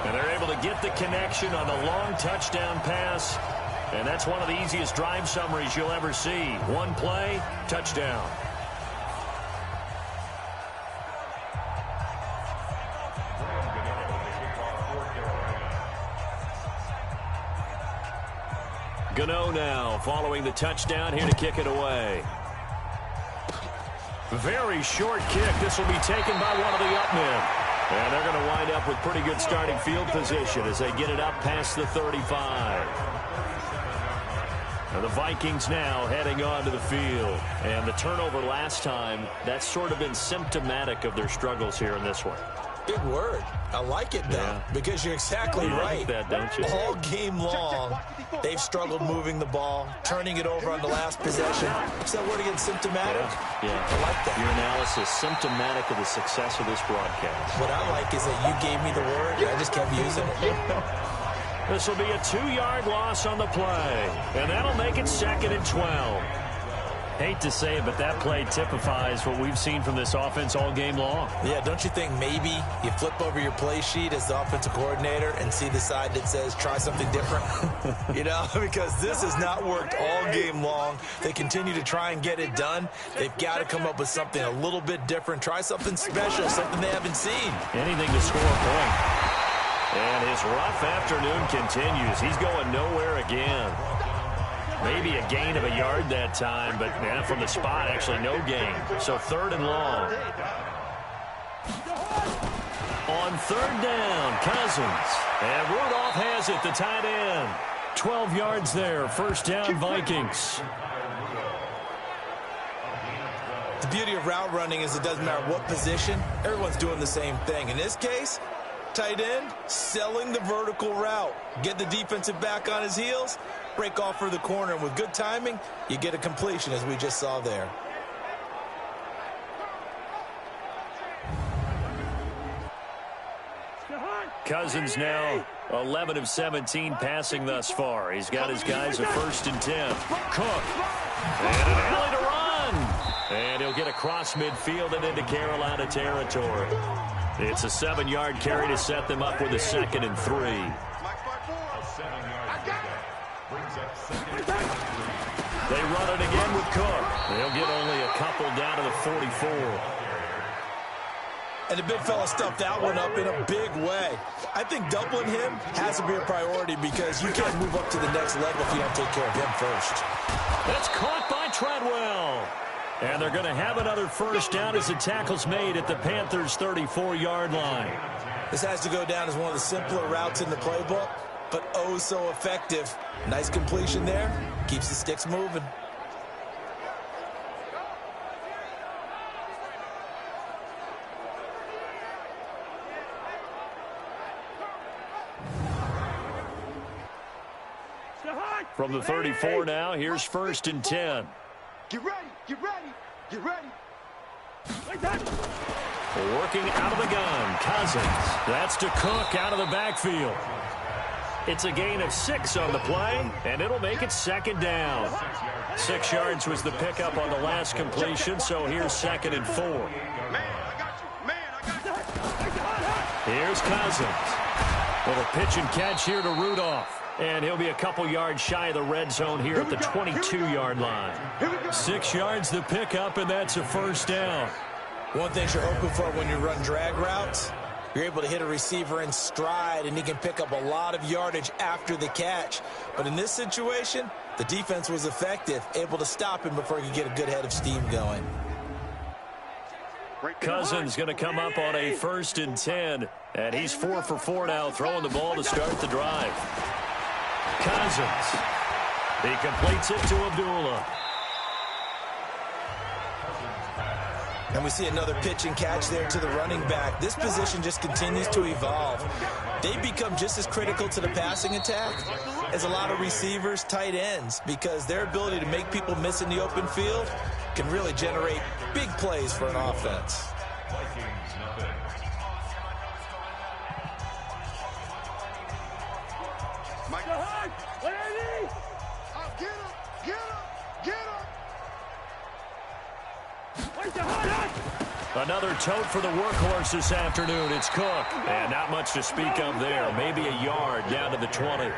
And they're able to get the connection on the long touchdown pass And that's one of the easiest drive summaries you'll ever see. One play, touchdown. Gano now following the touchdown here to kick it away. Very short kick. This will be taken by one of the up men. And they're going to wind up with pretty good starting field position as they get it up past the 35. And the Vikings now heading onto the field. And the turnover last time, that's sort of been symptomatic of their struggles here in this one.
Big word. I like it, though, because you're exactly right.
Like that, don't you?
All game long, they've struggled moving the ball, turning it over on the last possession. Is that word again, symptomatic?
Yeah.
I like that.
Your analysis, symptomatic of the success of this broadcast.
What I like is that you gave me the word, and I just kept using it.
This will be a 2-yard loss on the play, and that'll make it 2nd and 12. Hate to say it, but that play typifies what we've seen from this offense all game long.
Yeah, don't you think maybe you flip over your play sheet as the offensive coordinator and see the side that says try something different? You know, because this has not worked all game long. They continue to try and get it done. They've got to come up with something a little bit different. Try something special, something they haven't seen.
Anything to score a point. And his rough afternoon continues. He's going nowhere again. Maybe a gain of a yard that time, but from the spot, actually no gain. So 3rd and long. On 3rd down, Cousins. And Rudolph has it, the tight end. 12 yards there, 1st down, Vikings.
The beauty of route running is it doesn't matter what position, everyone's doing the same thing. In this case, tight end, selling the vertical route. Get the defensive back on his heels, break off for the corner, and with good timing, you get a completion, as we just saw there.
Cousins now 11 of 17 passing thus far. He's got his guys a 1st and 10. Cook. And an alley to run. And he'll get across midfield and into Carolina territory. It's a 7-yard carry to set them up with a 2nd and 3. They run it again with Cook. They'll get only a couple down to the 44.
And the big fella stuffed that one up in a big way. I think doubling him has to be a priority because you can't move up to the next level if you don't take care of him first.
That's caught by Treadwell. And they're going to have another 1st down as the tackle's made at the Panthers' 34-yard line.
This has to go down as one of the simpler routes in the playbook, but oh so effective. Nice completion there. Keeps the sticks moving.
From the 34 now, here's 1st and 10.
Get ready, get ready, get ready.
Working out of the gun, Cousins. That's to Cook out of the backfield. It's a gain of 6 on the play, and it'll make it 2nd down. 6 yards was the pickup on the last completion, so here's 2nd and 4.
Man, I got you. Man, I got you.
Here's Cousins. Little pitch and catch here to Rudolph. And he'll be a couple yards shy of the red zone here at the 22-yard line. 6 yards the pickup, and that's a 1st down.
One thing you're hoping for when you run drag routes, you're able to hit a receiver in stride, and he can pick up a lot of yardage after the catch. But in this situation, the defense was effective, able to stop him before he could get a good head of steam going.
Cousins going to come up on a 1st and 10, and he's 4 for 4 now, throwing the ball to start the drive. Cousins. He completes it to Abdullah.
And we see another pitch and catch there to the running back. This position just continues to evolve. They become just as critical to the passing attack as a lot of receivers, tight ends, because their ability to make people miss in the open field can really generate big plays for an offense.
Another tote for the workhorse this afternoon. It's Cook. And not much to speak of there. Maybe a yard down to the 20.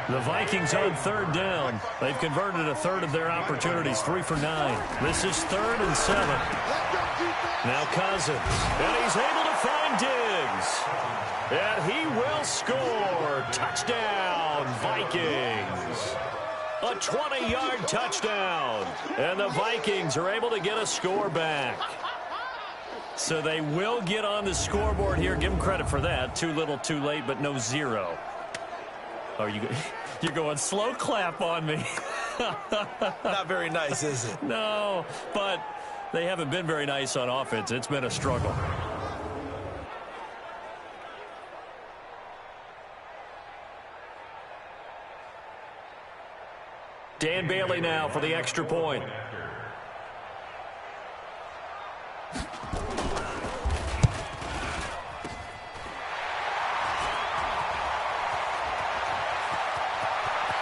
The Vikings on third down. They've converted a third of their opportunities, 3 for 9. This is 3rd and 7. Now Cousins, and he's able to find Diggs. And he will score. Touchdown, Vikings. A 20-yard touchdown. And the Vikings are able to get a score back. So they will get on the scoreboard here. Give them credit for that. Too little, too late, but no 0. Oh, you're going slow clap on me.
Not very nice, is it?
No, but they haven't been very nice on offense. It's been a struggle. Dan Bailey now for the extra point.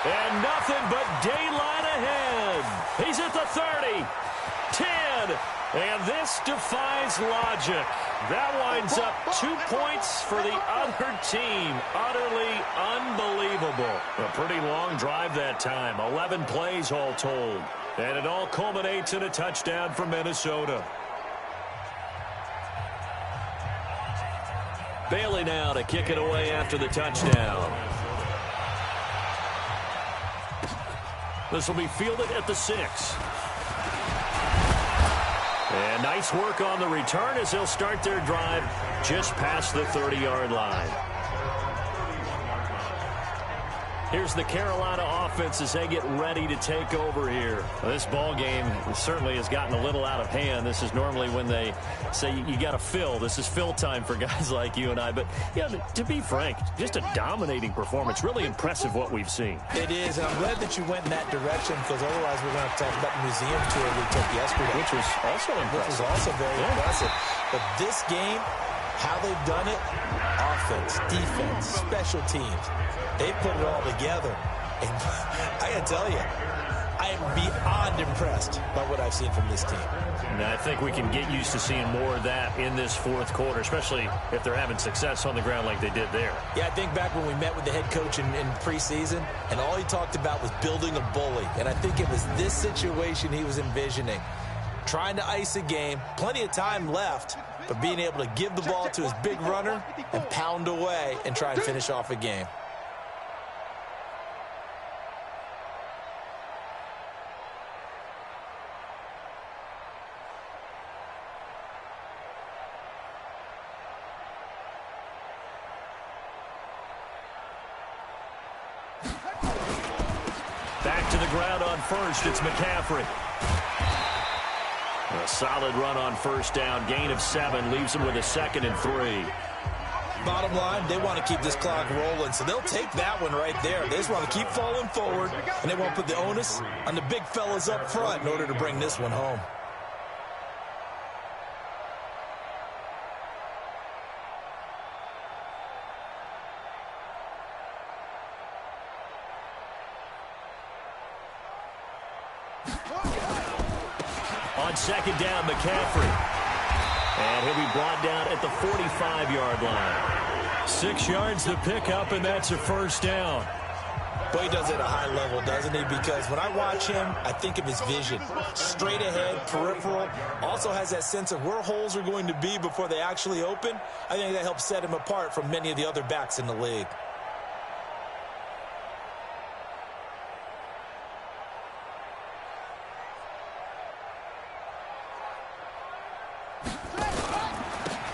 And nothing but daylight ahead. He's at the 30, 10, and this defies logic. That winds up 2 points for the other team. Utterly unbelievable. A pretty long drive that time. 11 plays all told. And it all culminates in a touchdown for Minnesota. Bailey now to kick it away after the touchdown. This will be fielded at the 6. And nice work on the return as they'll start their drive just past the 30-yard line. Here's the Carolina offense as they get ready to take over here. Well, this ball game certainly has gotten a little out of hand. This is normally when they say you got to fill. This is fill time for guys like you and I. But, yeah, to be frank, just a dominating performance. Really impressive what we've seen.
It is, and I'm glad that you went in that direction because otherwise we're going to have to talk about the museum tour we took yesterday.
Which was also impressive.
Which was also very impressive. But this game, how they've done it, offense, defense, special teams, they put it all together. And I got to tell you, I am beyond impressed by what I've seen from this team.
And I think we can get used to seeing more of that in this fourth quarter, especially if they're having success on the ground like they did there.
Yeah, I think back when we met with the head coach in preseason, and all he talked about was building a bully. And I think it was this situation he was envisioning. Trying to ice a game, plenty of time left, but being able to give the ball to his big runner and pound away and try and finish off a game.
Back to the ground on first, it's McCaffrey. A solid run on first down, gain of 7, leaves him with a 2nd and 3.
Bottom line, they want to keep this clock rolling, so they'll take that one right there. They just want to keep falling forward, and they won't put the onus on the big fellas up front in order to bring this one home.
On second down, McCaffrey. And he'll be brought down at the 45-yard line. 6 yards to pick up, and that's a first down.
But he does it at a high level, doesn't he? Because when I watch him, I think of his vision. Straight ahead, peripheral. Also has that sense of where holes are going to be before they actually open. I think that helps set him apart from many of the other backs in the league.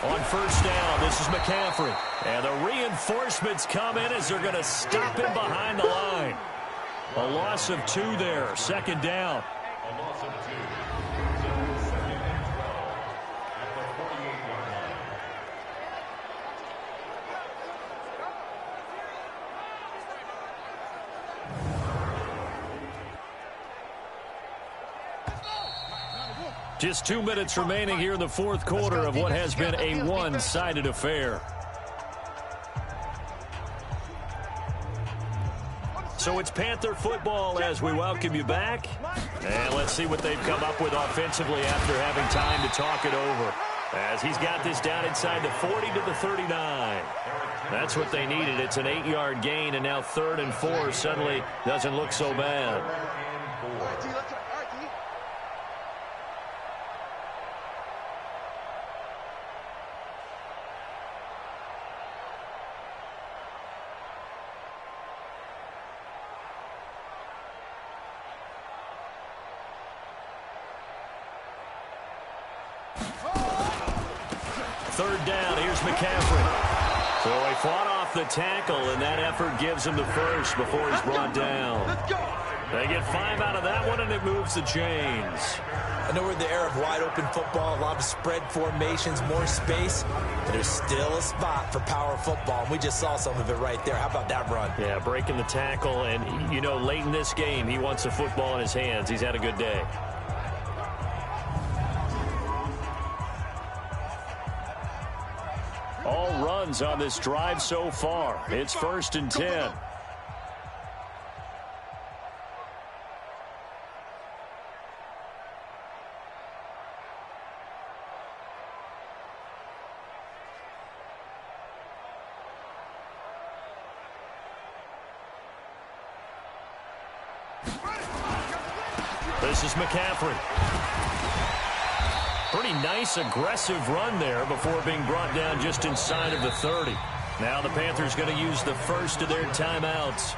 On first down, this is McCaffrey. And the reinforcements come in as they're going to stop him behind the line. A loss of 2 there, second down. Just 2 minutes remaining here in the fourth quarter of what has been a one-sided affair. So it's Panther football as we welcome you back. And let's see what they've come up with offensively after having time to talk it over. As he's got this down inside the 40 to the 39. That's what they needed. It's an 8-yard gain, and now 3rd and 4 suddenly doesn't look so bad. Third down, here's McCaffrey. So he fought off the tackle, and that effort gives him the first before he's brought down. They get 5 out of that one, and it moves the chains.
I know we're in the era of wide-open football, a lot of spread formations, more space, but there's still a spot for power football, and we just saw some of it right there. How about that run?
Yeah, breaking the tackle, and, you know, late in this game, he wants the football in his hands. He's had a good day. All runs on this drive so far. It's 1st and 10. This is McCaffrey. Pretty nice, aggressive run there before being brought down just inside of the 30. Now the Panthers going to use the first of their timeouts.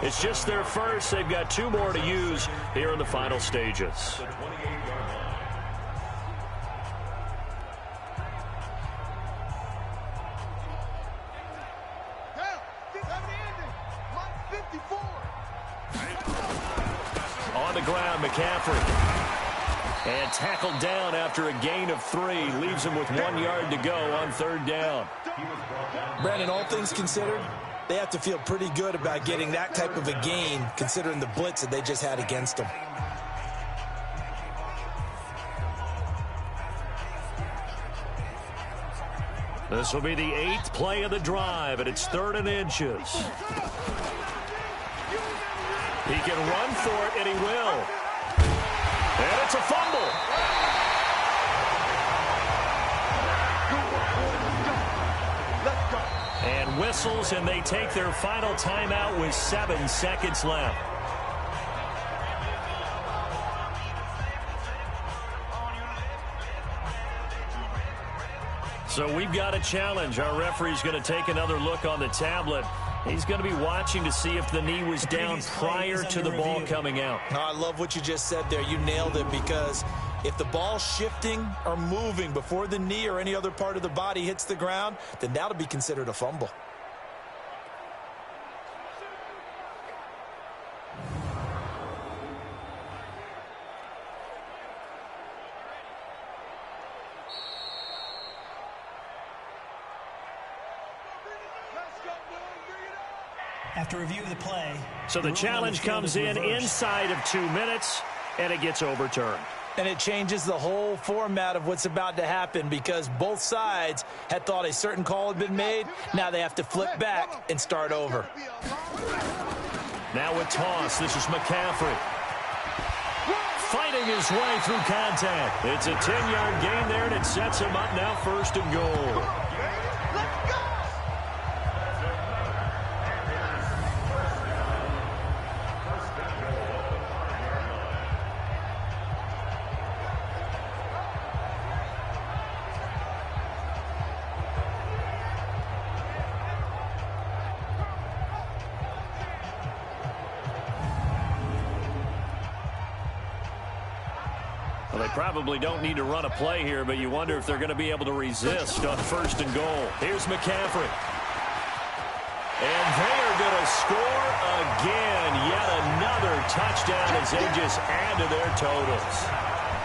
It's just their first. They've got 2 more to use here in the final stages. On the ground, McCaffrey. And tackled down after a gain of 3. Leaves him with 1 yard to go on 3rd down.
Brandon, all things considered, they have to feel pretty good about getting that type of a gain, considering the blitz that they just had against them.
This will be the 8th play of the drive, and it's 3rd and inches. He can run for it, and he will. And it's a fumble. And whistles, and they take their final timeout with 7 seconds left. So we've got a challenge. Our referee's going to take another look on the tablet. He's going to be watching to see if the knee was down prior to the ball coming out.
Oh, I love what you just said there. You nailed it, because if the ball's shifting or moving before the knee or any other part of the body hits the ground, then that'll be considered a fumble.
After review of the play.
So the challenge comes in inside of 2 minutes, and it gets overturned.
And it changes the whole format of what's about to happen, because both sides had thought a certain call had been made. Now they have to flip back and start over.
Now a toss. This is McCaffrey. Fighting his way through contact. It's a 10-yard gain there, and it sets him up now 1st and goal. Well, they probably don't need to run a play here, but you wonder if they're going to be able to resist on 1st and goal. Here's McCaffrey. And they are going to score again. Yet another touchdown as they just add to their totals.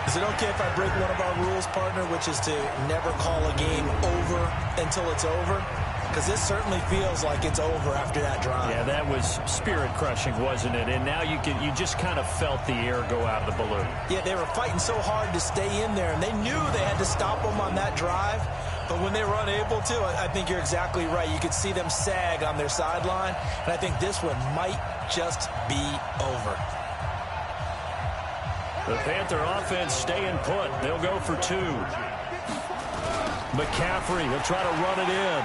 Is it okay if I break one of our rules, partner, which is to never call a game over until it's over? Because this certainly feels like it's over after that drive.
Yeah, that was spirit-crushing, wasn't it? And now you just kind of felt the air go out of the balloon.
Yeah, they were fighting so hard to stay in there, and they knew they had to stop them on that drive. But when they were unable to, I think you're exactly right. You could see them sag on their sideline, and I think this one might just be over.
The Panther offense staying put. They'll go for 2. McCaffrey will try to run it in.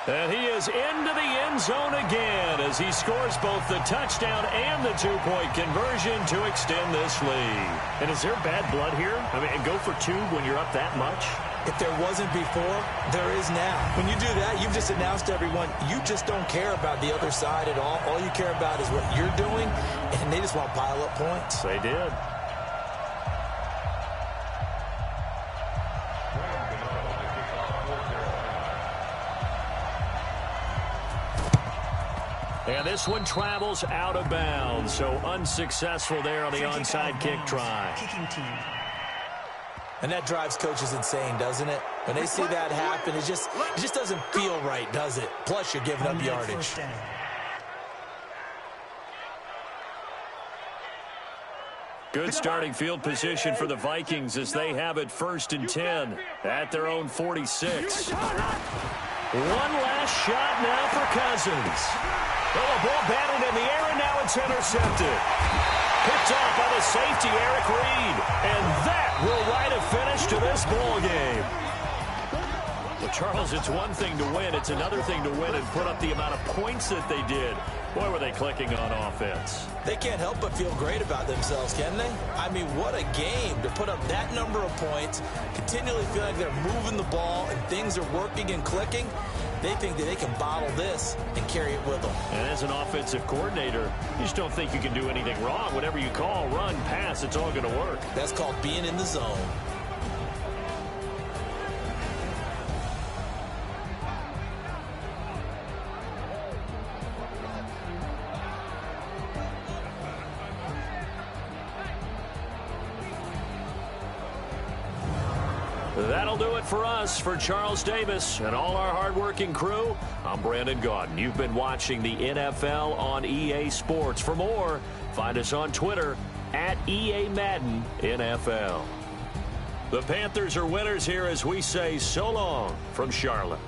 And he is into the end zone again as he scores both the touchdown and the two-point conversion to extend this lead.
And is there bad blood here? I mean, and go for two when you're up that much?
If there wasn't before, there is now. When you do that, you've just announced to everyone, you just don't care about the other side at all. All you care about is what you're doing, and they just want to pile up points.
They did.
And this one travels out of bounds, so unsuccessful there on the onside kick try.
Kicking team.
And that drives coaches insane, doesn't it? When they see that happen, it just doesn't feel right, does it? Plus, you're giving up yardage.
Good starting field position for the Vikings as they have it 1st and 10 at their own 46. One last shot now for Cousins. Well, the ball batted in the air, and now it's intercepted. Picked off by the safety, Eric Reed. And that will write a finish to this ball game. Well, Charles, it's one thing to win. It's another thing to win and put up the amount of points that they did. Boy, were they clicking on offense.
They can't help but feel great about themselves, can they? I mean, what a game to put up that number of points, continually feel like they're moving the ball and things are working and clicking. They think that they can bottle this and carry it with them.
And as an offensive coordinator, you just don't think you can do anything wrong. Whatever you call, run, pass, it's all going to work.
That's called being in the zone.
That'll do it for us. For Charles Davis and all our hardworking crew, I'm Brandon Gaudin. You've been watching the NFL on EA Sports. For more, find us on Twitter at EA Madden NFL. The Panthers are winners here as we say so long from Charlotte.